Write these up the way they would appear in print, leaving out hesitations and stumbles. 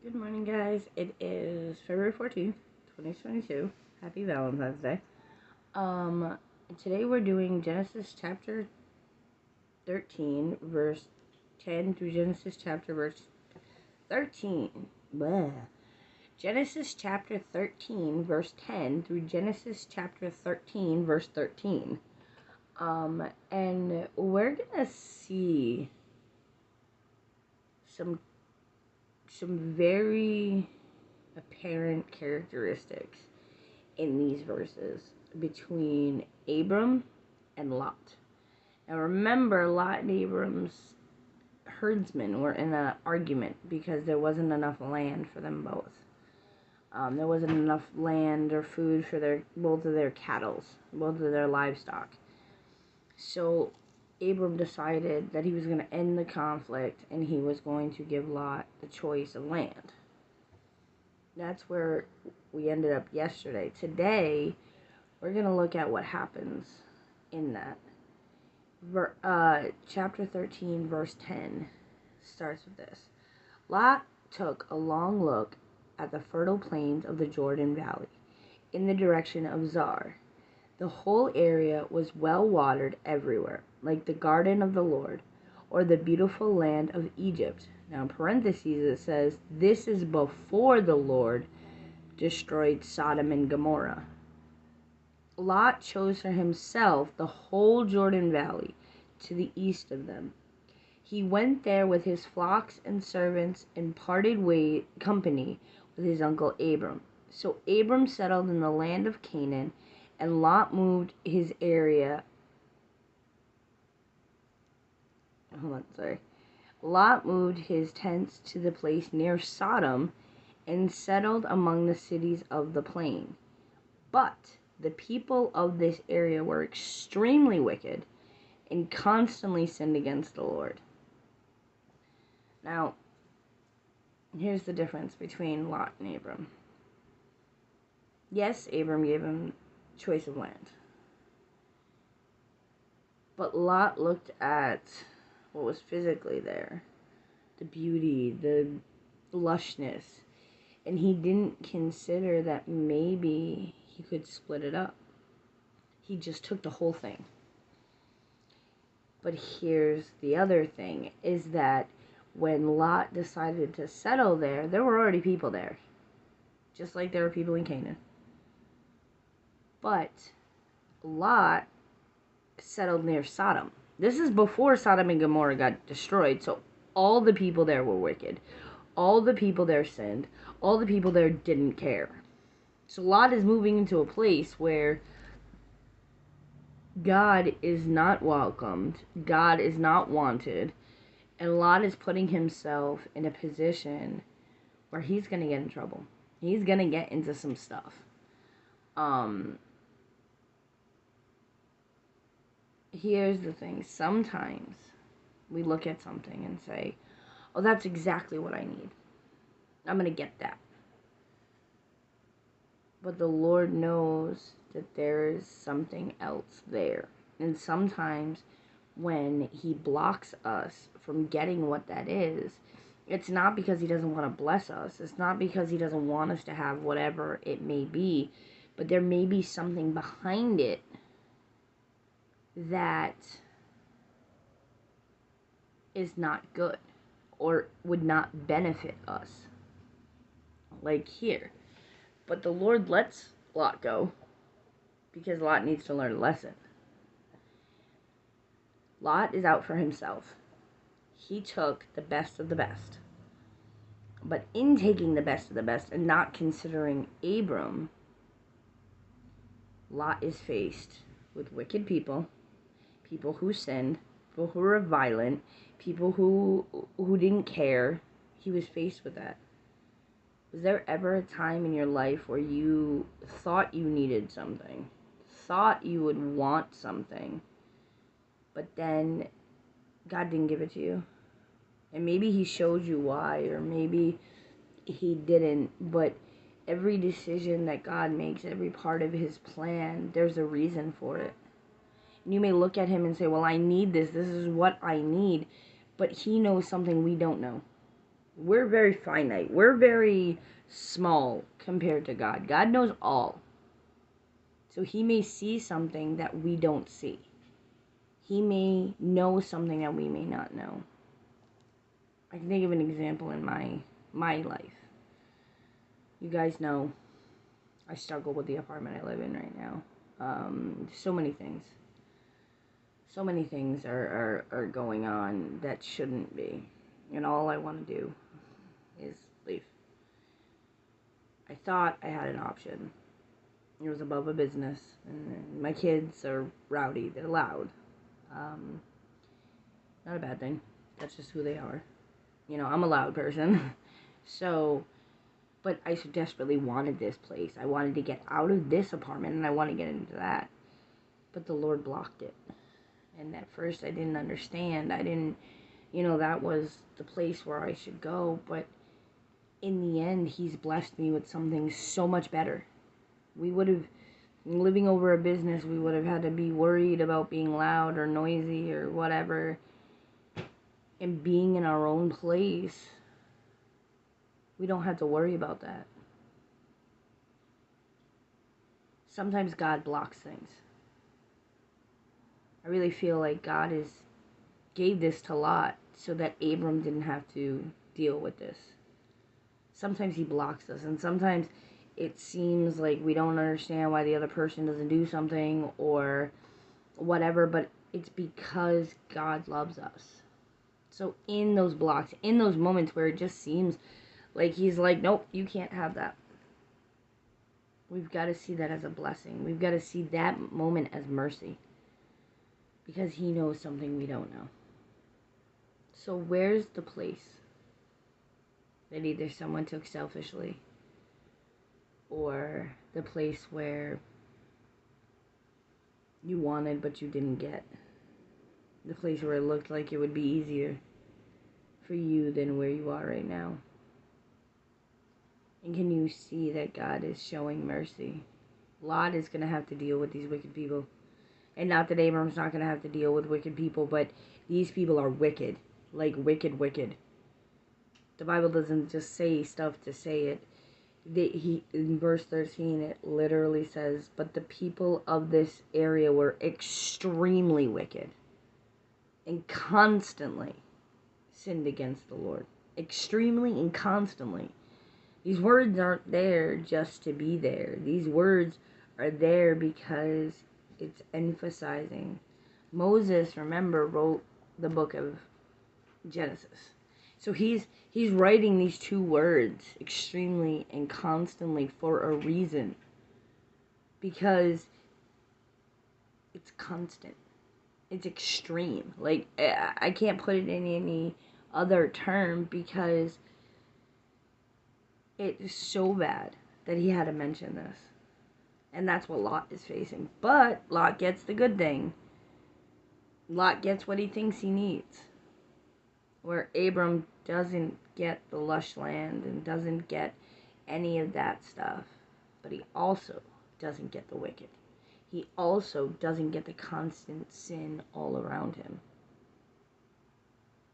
Good morning, guys. It is February 14th, 2022. Happy Valentine's Day. Um, Today we're doing Genesis chapter 13, verse 10 through Genesis chapter verse 13. Blah. Genesis chapter 13, verse 10 through Genesis chapter 13, verse 13. And we're gonna see some very apparent characteristics in these verses between Abram and Lot. Now remember, Lot and Abram's herdsmen were in an argument because there wasn't enough land for them both. There wasn't enough land or food for both of their cattle, both of their livestock. So Abram decided that he was going to end the conflict and he was going to give Lot the choice of land. That's where we ended up yesterday. Today, we're going to look at what happens in that. Chapter 13, verse 10 starts with this. Lot took a long look at the fertile plains of the Jordan Valley in the direction of Zoar. The whole area was well watered everywhere, like the garden of the Lord, or the beautiful land of Egypt. Now, in parentheses, it says, this is before the Lord destroyed Sodom and Gomorrah. Lot chose for himself the whole Jordan Valley to the east of them. He went there with his flocks and servants and parted company with his uncle Abram. So Abram settled in the land of Canaan, and Lot moved his Lot moved his tents to the place near Sodom and settled among the cities of the plain. But the people of this area were extremely wicked and constantly sinned against the Lord. Now, here's the difference between Lot and Abram. Yes, Abram gave him choice of land. But Lot looked at what was physically there, the beauty, the lushness, and he didn't consider that maybe he could split it up. He just took the whole thing. But here's the other thing, is that when Lot decided to settle there, there were already people there. Just like there were people in Canaan. But Lot settled near Sodom. This is before Sodom and Gomorrah got destroyed, so all the people there were wicked. All the people there sinned. All the people there didn't care. So Lot is moving into a place where God is not welcomed, God is not wanted, and Lot is putting himself in a position where he's going to get in trouble. He's going to get into some stuff. Here's the thing. Sometimes we look at something and say, oh, that's exactly what I need. I'm going to get that. But the Lord knows that there is something else there. And sometimes when he blocks us from getting what that is, it's not because he doesn't want to bless us. It's not because he doesn't want us to have whatever it may be. But there may be something behind it that is not good or would not benefit us. Like here. But the Lord lets Lot go because Lot needs to learn a lesson. Lot is out for himself. He took the best of the best. But in taking the best of the best and not considering Abram, Lot is faced with wicked people, people who sinned, people who were violent, people who didn't care. He was faced with that. Was there ever a time in your life where you thought you needed something, thought you would want something, but then God didn't give it to you? And maybe he showed you why, or maybe he didn't, but every decision that God makes, every part of his plan, there's a reason for it. And you may look at him and say, well, I need this. This is what I need. But he knows something we don't know. We're very finite. We're very small compared to God. God knows all. So he may see something that we don't see. He may know something that we may not know. I can think of an example in my life. You guys know I struggle with the apartment I live in right now. So many things. So many things are going on that shouldn't be. And all I want to do is leave. I thought I had an option. It was above a business, and my kids are rowdy. They're loud. Not a bad thing. That's just who they are. You know, I'm a loud person. So, but I so desperately wanted this place. I wanted to get out of this apartment, and I wanted to get into that. But the Lord blocked it. And at first I didn't understand. I didn't, that was the place where I should go. But in the end, he's blessed me with something so much better. We would have, living over a business, we would have had to be worried about being loud or noisy or whatever. And being in our own place, we don't have to worry about that. Sometimes God blocks things. I really feel like God gave this to Lot so that Abram didn't have to deal with this. Sometimes he blocks us, and sometimes it seems like we don't understand why the other person doesn't do something or whatever, but it's because God loves us. So in those blocks, in those moments where it just seems like he's like, nope, you can't have that. We've got to see that as a blessing. We've got to see that moment as mercy. Because he knows something we don't know. So where's the place that either someone took selfishly, or the place where you wanted but you didn't get? The place where it looked like it would be easier for you than where you are right now. And can you see that God is showing mercy? Lot is going to have to deal with these wicked people. And not that Abram's not going to have to deal with wicked people, but these people are wicked. Like wicked, wicked. The Bible doesn't just say stuff to say it. In verse 13, it literally says, but the people of this area were extremely wicked and constantly sinned against the Lord. Extremely and constantly. These words aren't there just to be there. These words are there because it's emphasizing. Moses, remember, wrote the book of Genesis. So he's writing these two words, extremely and constantly, for a reason. Because it's constant. It's extreme. Like, I can't put it in any other term because it is so bad that he had to mention this. And that's what Lot is facing. But Lot gets the good thing. Lot gets what he thinks he needs. Where Abram doesn't get the lush land and doesn't get any of that stuff. But he also doesn't get the wicked. He also doesn't get the constant sin all around him.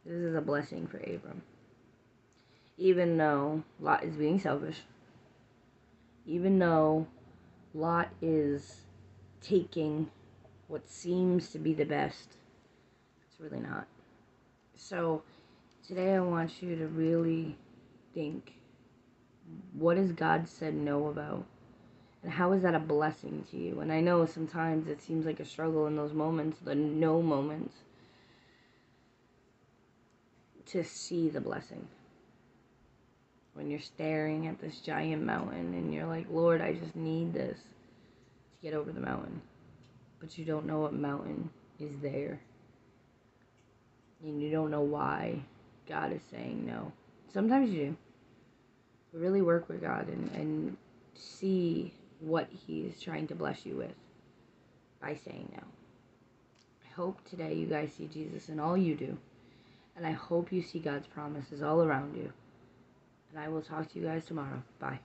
This is a blessing for Abram. Even though Lot is being selfish. Even though Lot is taking what seems to be the best. It's really not. So today I want you to really think, what has God said no about? And how is that a blessing to you? And I know sometimes it seems like a struggle in those moments, the no moments, to see the blessing. When you're staring at this giant mountain and you're like, Lord, I just need this to get over the mountain. But you don't know what mountain is there. And you don't know why God is saying no. Sometimes you do. But really work with God and see what He's trying to bless you with by saying no. I hope today you guys see Jesus in all you do. And I hope you see God's promises all around you. And I will talk to you guys tomorrow. Bye.